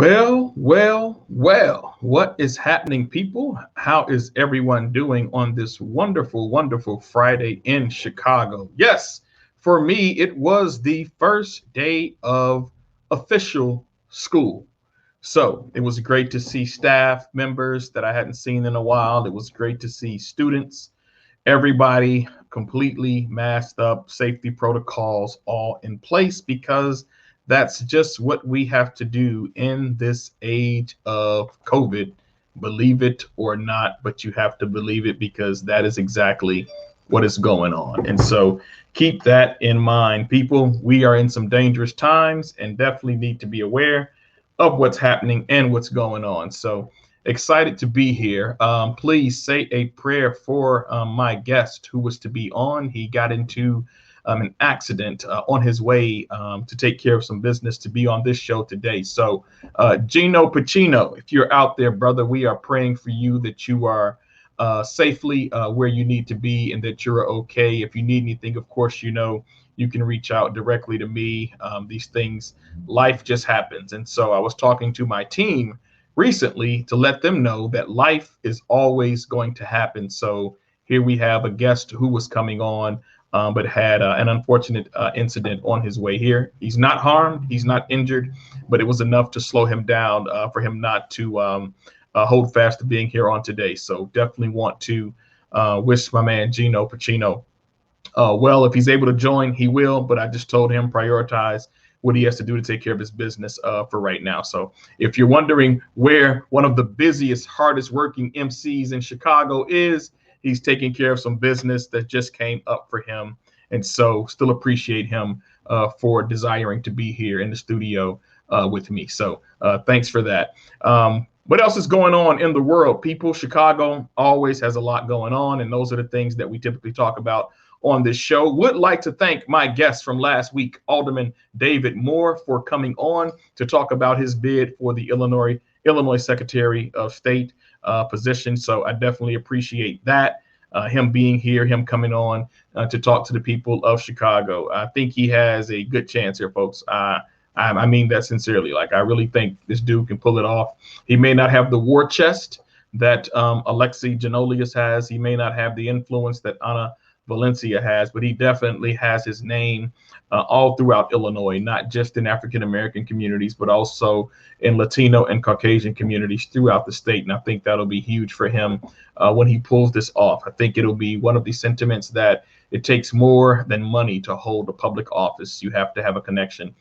Well, what is happening, people? How is everyone doing on this wonderful, wonderful Friday in Chicago? Yes, for me, it was the first day of official school. So it was great to see staff members that I hadn't seen in a while. It was great to see students, everybody completely masked up, safety protocols all in place because that's just what we have to do in this age of COVID. Believe it or not, but you have to believe it because that is exactly what is going on. And so keep that in mind, people. We are in some dangerous times and definitely need to be aware of what's happening and what's going on. So excited to be here. Please say a prayer for my guest who was to be on. He got into an accident on his way to take care of some business to be on this show today. So, Gino Pacino, if you're out there, brother, we are praying for you that you are safely where you need to be and that you're okay. If you need anything, of course, you can reach out directly to me. These things, life just happens. And so I was talking to my team recently to let them know that life is always going to happen. So here we have a guest who was coming on, but had an unfortunate incident on his way here. He's not harmed, he's not injured, but it was enough to slow him down for him not to hold fast to being here on today. So definitely want to wish my man Gino Pacino well. If he's able to join, he will, but I just told him prioritize what he has to do to take care of his business for right now. So if you're wondering where one of the busiest, hardest working MCs in Chicago is, he's taking care of some business that just came up for him. And so still appreciate him for desiring to be here in the studio with me. So thanks for that. What else is going on in the world, people? Chicago always has a lot going on, and those are the things that we typically talk about on this show. Would like to thank my guest from last week, Alderman David Moore, for coming on to talk about his bid for the Illinois Secretary of State position. So I definitely appreciate that. Him being here, him coming on to talk to the people of Chicago. I think he has a good chance here, folks. I mean that sincerely. Like, I really think this dude can pull it off. He may not have the war chest that Alexei Janolius has. He may not have the influence that Anna Valencia has, but he definitely has his name all throughout Illinois, not just in African-American communities, but also in Latino and Caucasian communities throughout the state. And I think that'll be huge for him when he pulls this off. I think it'll be one of the sentiments that it takes more than money to hold a public office. You have to have a connection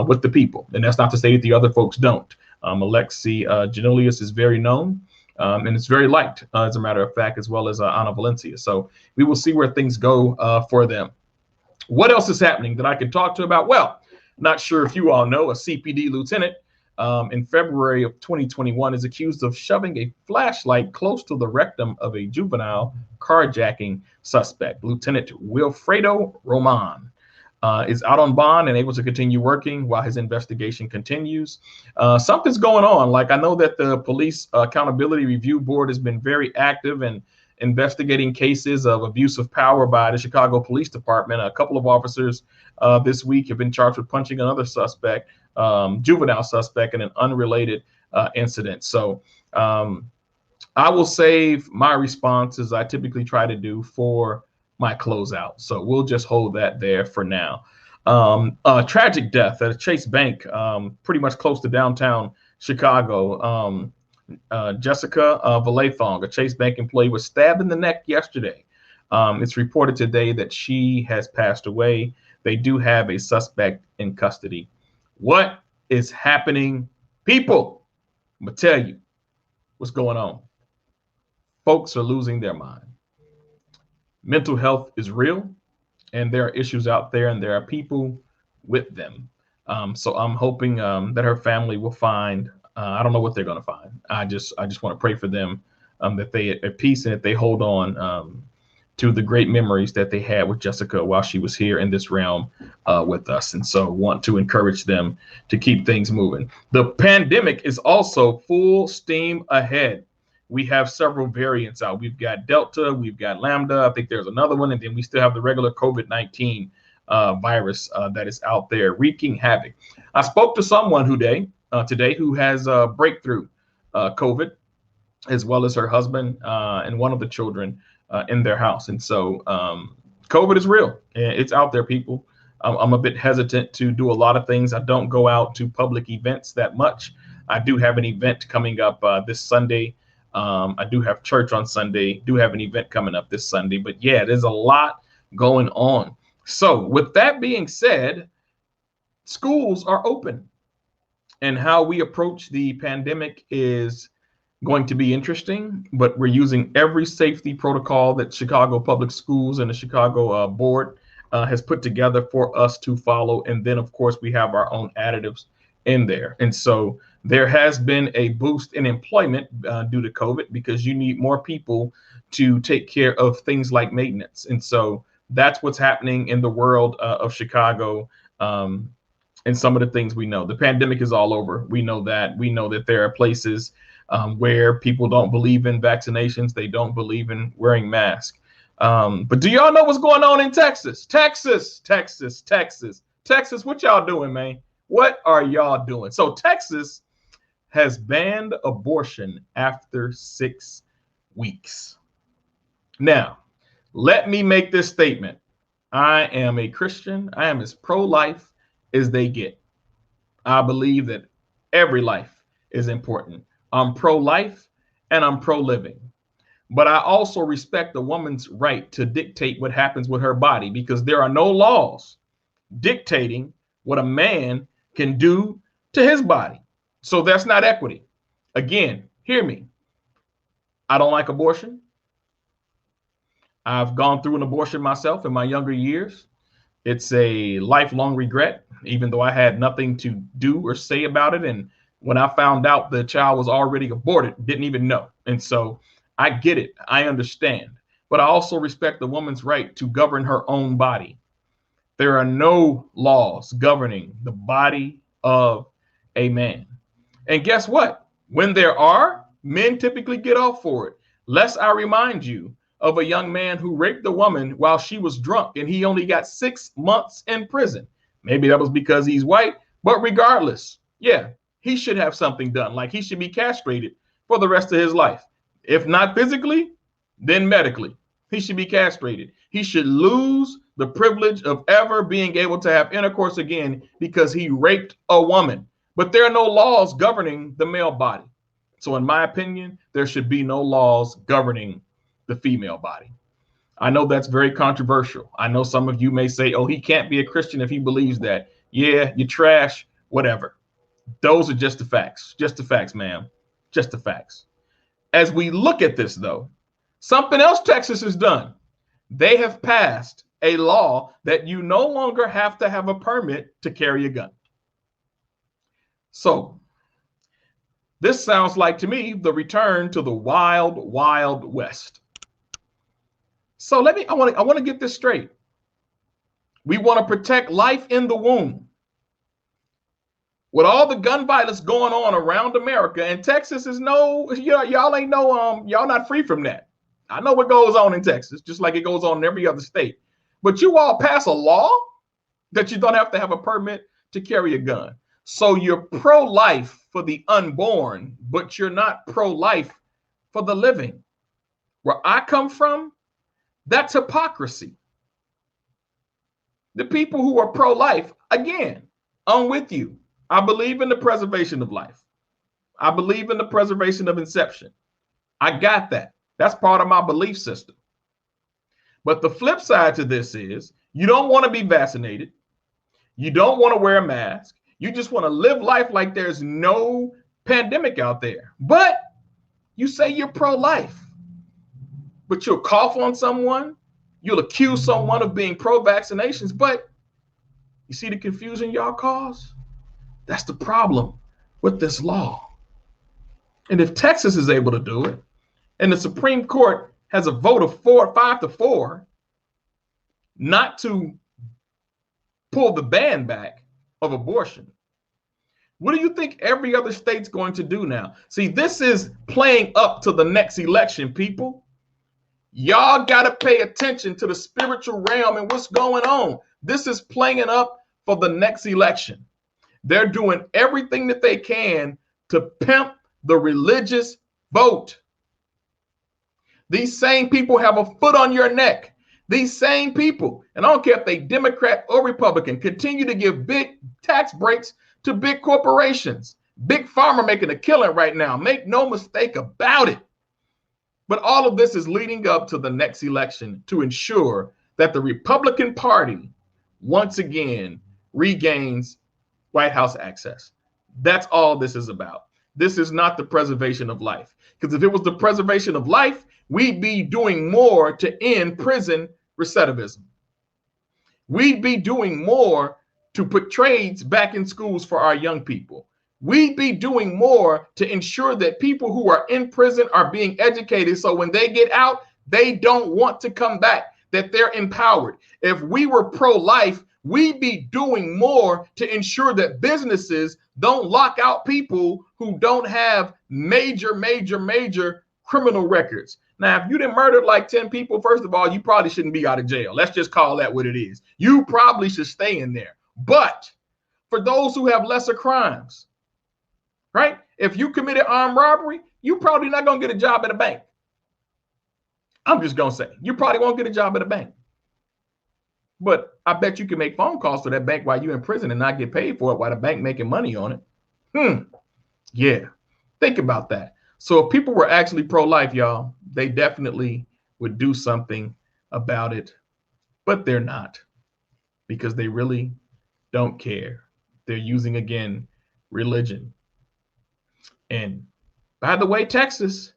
with the people. And that's not to say that the other folks don't. Alexei Janolius is very known. And it's very liked, as a matter of fact, as well as Ana Valencia. So we will see where things go for them. What else is happening that I can talk to about? Well, not sure if you all know, a CPD lieutenant in February of 2021 is accused of shoving a flashlight close to the rectum of a juvenile carjacking suspect. Lieutenant Wilfredo Roman is out on bond and able to continue working while his investigation continues. Something's going on. Like, I know that the Police Accountability Review Board has been very active in investigating cases of abuse of power by the Chicago Police Department. A couple of officers this week have been charged with punching another suspect, juvenile suspect, in an unrelated incident. So I will save my responses, I typically try to do, for my closeout. So we'll just hold that there for now. A tragic death at a Chase Bank, pretty much close to downtown Chicago. Jessica Valathong, a Chase Bank employee, was stabbed in the neck yesterday. It's reported today that she has passed away. They do have a suspect in custody. What is happening, people? I'm gonna tell you what's going on. Folks are losing their mind. Mental health is real, and there are issues out there, and there are people with them. So I'm hoping that her family will find. I don't know what they're going to find. I just want to pray for them, that they are at peace and that they hold on to the great memories that they had with Jessica while she was here in this realm with us. And so want to encourage them to keep things moving. The pandemic is also full steam ahead. We have several variants out. We've got Delta, we've got Lambda. I think there's another one. And then we still have the regular COVID-19 virus that is out there wreaking havoc. I spoke to someone today today who has breakthrough COVID, as well as her husband and one of the children in their house. And so COVID is real. It's out there, people. I'm a bit hesitant to do a lot of things. I don't go out to public events that much. I do have an event coming up this Sunday. I do have church on Sunday, do have an event coming up this Sunday. But yeah, there's a lot going on. So with that being said, schools are open. And how we approach the pandemic is going to be interesting, but we're using every safety protocol that Chicago Public Schools and the Chicago board has put together for us to follow. And then, of course, we have our own additives in there. And so there has been a boost in employment due to COVID because you need more people to take care of things like maintenance. And so that's what's happening in the world of Chicago. And some of the things we know. The pandemic is all over. We know that. We know that there are places where people don't believe in vaccinations. They don't believe in wearing masks. But do y'all know what's going on in Texas? Texas, what y'all doing, man? What are y'all doing? So Texas has banned abortion after 6 weeks. Now, let me make this statement. I am a Christian. I am as pro-life as they get. I believe that every life is important. I'm pro-life and I'm pro-living. But I also respect the woman's right to dictate what happens with her body because there are no laws dictating what a man can do to his body. So that's not equity. Again, hear me. I don't like abortion. I've gone through an abortion myself in my younger years. It's a lifelong regret, even though I had nothing to do or say about it. And when I found out the child was already aborted, didn't even know. And so I get it. I understand. But I also respect the woman's right to govern her own body. There are no laws governing the body of a man. And guess what? When there are, men typically get off for it. Lest I remind you of a young man who raped a woman while she was drunk, and he only got 6 months in prison. Maybe that was because he's white, but regardless, yeah, he should have something done. Like he should be castrated for the rest of his life. If not physically, then medically. He should be castrated. He should lose the privilege of ever being able to have intercourse again because he raped a woman. But there are no laws governing the male body. So in my opinion, there should be no laws governing the female body. I know that's very controversial. I know some of you may say, oh, he can't be a Christian if he believes that. Yeah, you trash, whatever. Those are just the facts. Just the facts, ma'am. Just the facts. As we look at this, though, something else Texas has done. They have passed a law that you no longer have to have a permit to carry a gun. So this sounds like to me the return to the wild, wild west. So I want to get this straight. We want to protect life in the womb. With all the gun violence going on around America, and Texas is y'all ain't y'all not free from that. I know what goes on in Texas, just like it goes on in every other state. But you all pass a law that you don't have to have a permit to carry a gun. So you're pro-life for the unborn, but you're not pro-life for the living. Where I come from, that's hypocrisy. The people who are pro-life, again, I'm with you. I believe in the preservation of life. I believe in the preservation of inception. I got that. That's part of my belief system. But the flip side to this is you don't want to be vaccinated. You don't want to wear a mask. You just want to live life like there's no pandemic out there. But you say you're pro-life. But you'll cough on someone. You'll accuse someone of being pro-vaccinations. But you see the confusion y'all cause? That's the problem with this law. And if Texas is able to do it, and the Supreme Court has a vote of 5-4, not to pull the ban back of abortion, what do you think every other state's going to do now? See, this is playing up to the next election, people. Y'all got to pay attention to the spiritual realm and what's going on. This is playing up for the next election. They're doing everything that they can to pimp the religious vote. These same people have a foot on your neck. These same people, and I don't care if they Democrat or Republican, continue to give big tax breaks to big corporations. Big Pharma making a killing right now. Make no mistake about it. But all of this is leading up to the next election to ensure that the Republican Party once again regains White House access. That's all this is about. This is not the preservation of life. Because if it was the preservation of life, we'd be doing more to end prison recidivism. We'd be doing more to put trades back in schools for our young people. We'd be doing more to ensure that people who are in prison are being educated so when they get out, they don't want to come back, that they're empowered. If we were pro-life, we'd be doing more to ensure that businesses don't lock out people who don't have major criminal records. Now, if you done murdered like 10 people, first of all, you probably shouldn't be out of jail. Let's just call that what it is. You probably should stay in there. But for those who have lesser crimes, right? If you committed armed robbery, you probably not going to get a job at a bank. I'm just going to say, you probably won't get a job at a bank. But I bet you can make phone calls to that bank while you're in prison and not get paid for it while the bank making money on it. Yeah, think about that. So if people were actually pro-life, y'all, they definitely would do something about it. But they're not, because they really don't care. They're using, again, religion. And by the way, Texas,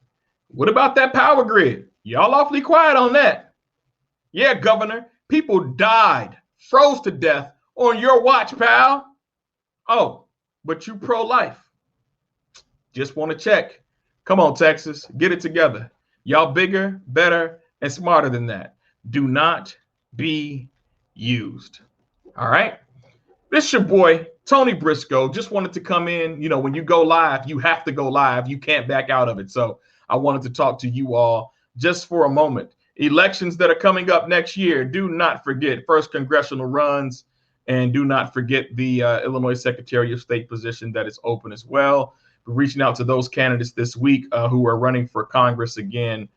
what about that power grid? Y'all awfully quiet on that. Yeah, Governor, people died, froze to death on your watch, pal. Oh, but you pro-life. Just want to check. Come on, Texas, get it together. Y'all bigger, better, and smarter than that. Do not be used. All right? This is your boy, Tony Briscoe. Just wanted to come in. You know, when you go live, you have to go live. You can't back out of it. So I wanted to talk to you all just for a moment. Elections that are coming up next year. Do not forget first congressional runs, and do not forget the Illinois Secretary of State position that is open as well. We're reaching out to those candidates this week who are running for Congress again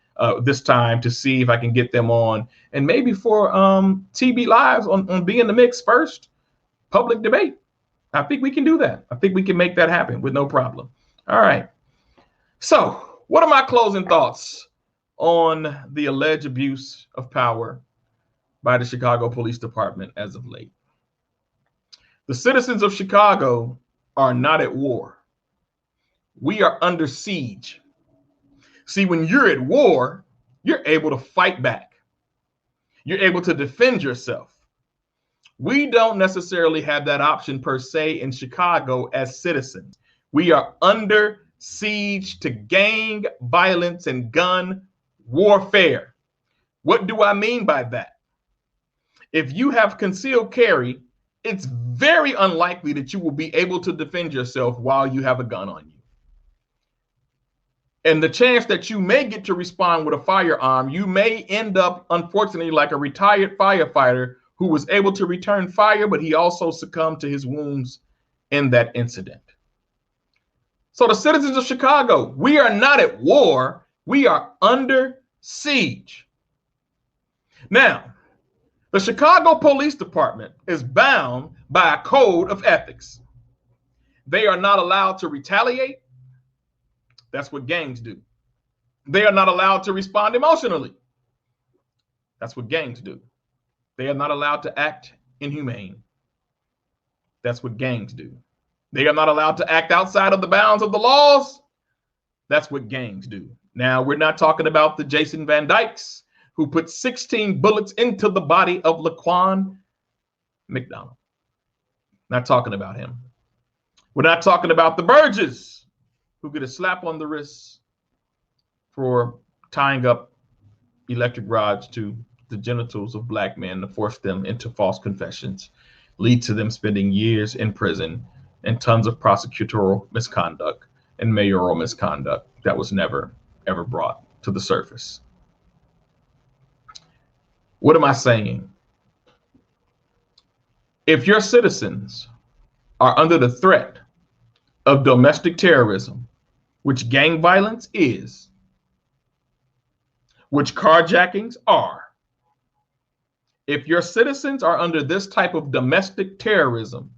this time to see if I can get them on, and maybe for TB Lives on Be in the Mix first. Public debate. I think we can do that. I think we can make that happen with no problem. All right. So what are my closing thoughts on the alleged abuse of power by the Chicago Police Department as of late? The citizens of Chicago are not at war. We are under siege. See, when you're at war, you're able to fight back. You're able to defend yourself. We don't necessarily have that option per se in Chicago as citizens. We are under siege to gang violence and gun warfare. What do I mean by that? If you have concealed carry, it's very unlikely that you will be able to defend yourself while you have a gun on you. And the chance that you may get to respond with a firearm, you may end up, unfortunately, like a retired firefighter who was able to return fire, but he also succumbed to his wounds in that incident. So the citizens of Chicago, we are not at war. We are under siege. Now, the Chicago Police Department is bound by a code of ethics. They are not allowed to retaliate. That's what gangs do. They are not allowed to respond emotionally. That's what gangs do. They are not allowed to act inhumane. That's what gangs do. They are not allowed to act outside of the bounds of the laws. That's what gangs do. Now, we're not talking about the Jason Van Dykes who put 16 bullets into the body of Laquan McDonald. Not talking about him. We're not talking about the Burges who get a slap on the wrist for tying up electric rods to the genitals of Black men to force them into false confessions, lead to them spending years in prison and tons of prosecutorial misconduct and mayoral misconduct that was never, ever brought to the surface. What am I saying? If your citizens are under the threat of domestic terrorism, which gang violence is, which carjackings are, if your citizens are under this type of domestic terrorism,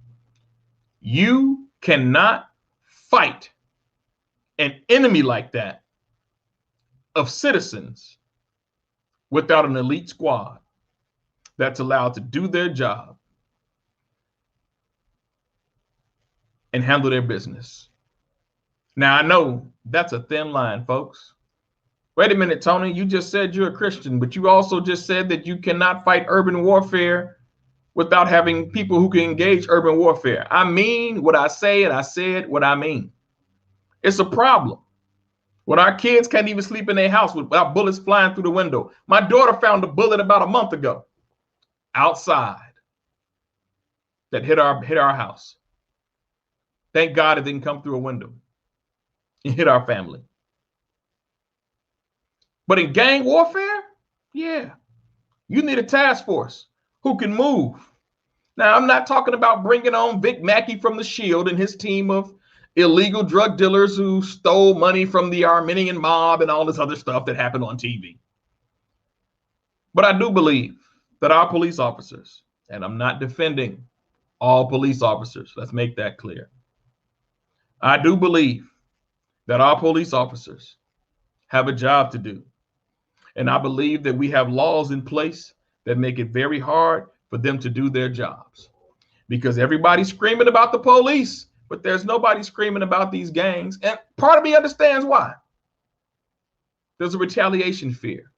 you cannot fight an enemy like that of citizens without an elite squad that's allowed to do their job and handle their business. Now, I know that's a thin line, folks. Wait a minute, Tony, you just said you're a Christian, but you also just said that you cannot fight urban warfare without having people who can engage urban warfare. I mean what I say, and I said what I mean. It's a problem when our kids can't even sleep in their house without bullets flying through the window. My daughter found a bullet about a month ago outside that hit our house. Thank God it didn't come through a window. It hit our family. But in gang warfare, yeah, you need a task force who can move. Now, I'm not talking about bringing on Vic Mackey from the Shield and his team of illegal drug dealers who stole money from the Armenian mob and all this other stuff that happened on TV. But I do believe that our police officers, and I'm not defending all police officers, let's make that clear. I do believe that our police officers have a job to do. And I believe that we have laws in place that make it very hard for them to do their jobs. Because everybody's screaming about the police, but there's nobody screaming about these gangs. And part of me understands why. There's a retaliation fear.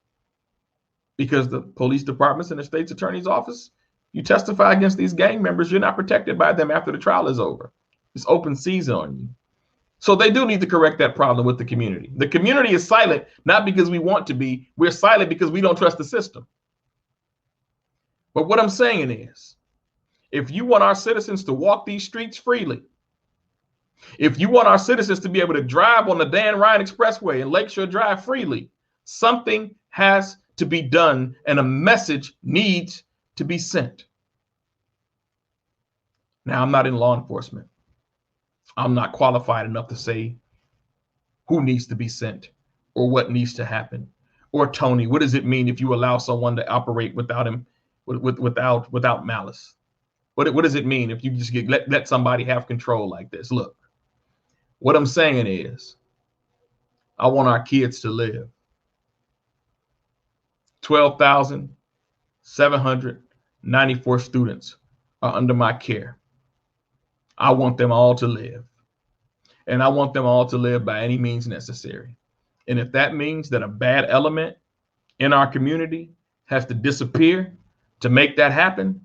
Because the police departments and the state's attorney's office, you testify against these gang members, you're not protected by them after the trial is over. It's open season on you. So they do need to correct that problem with the community. The community is silent, not because we want to be. We're silent because we don't trust the system. But what I'm saying is, if you want our citizens to walk these streets freely, if you want our citizens to be able to drive on the Dan Ryan Expressway and Lakeshore Drive freely, something has to be done and a message needs to be sent. Now, I'm not in law enforcement. I'm not qualified enough to say who needs to be sent or what needs to happen. Or Tony, what does it mean if you allow someone to operate without him, without malice? What does it mean if you just let somebody have control like this? Look, what I'm saying is, I want our kids to live. 12,794 students are under my care. I want them all to live. And I want them all to live by any means necessary. And if that means that a bad element in our community has to disappear to make that happen,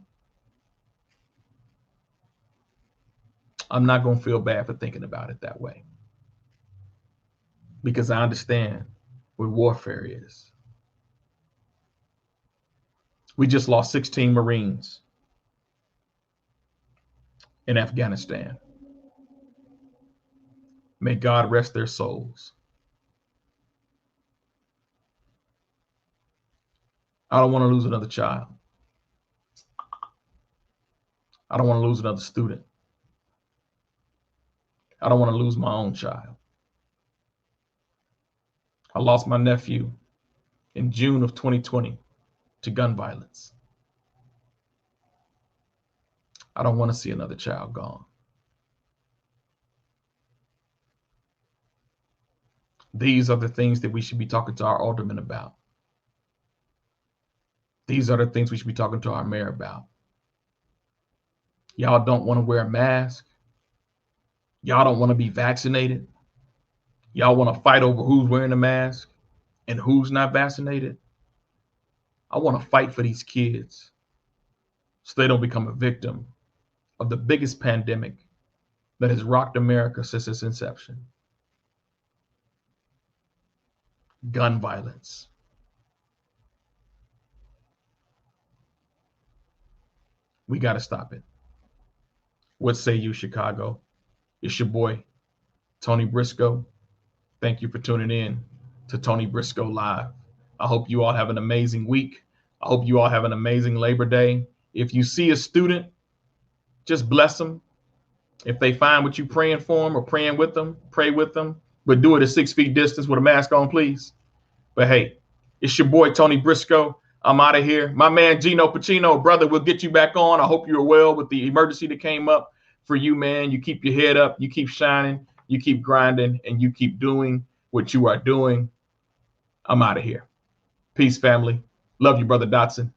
I'm not going to feel bad for thinking about it that way. Because I understand what warfare is. We just lost 16 Marines in Afghanistan. May God rest their souls. I don't want to lose another child. I don't want to lose another student. I don't want to lose my own child. I lost my nephew in June of 2020 to gun violence. I don't want to see another child gone. These are the things that we should be talking to our aldermen about. These are the things we should be talking to our mayor about. Y'all don't want to wear a mask. Y'all don't want to be vaccinated. Y'all want to fight over who's wearing a mask and who's not vaccinated. I want to fight for these kids so they don't become a victim of the biggest pandemic that has rocked America since its inception. Gun violence. We got to stop it. What say you, Chicago? It's your boy, Tony Briscoe. Thank you for tuning in to Tony Briscoe Live. I hope you all have an amazing week. I hope you all have an amazing Labor Day. If you see a student, just bless them. If they find what you praying for them or praying with them, pray with them, but do it at 6 feet distance with a mask on, please. But hey, it's your boy Tony Briscoe. I'm out of here. My man Gino Pacino, brother, we'll get you back on. I hope you're well with the emergency that came up for you, man. You keep your head up, you keep shining, you keep grinding, and you keep doing what you are doing. I'm out of here. Peace, family. Love you, brother Dotson.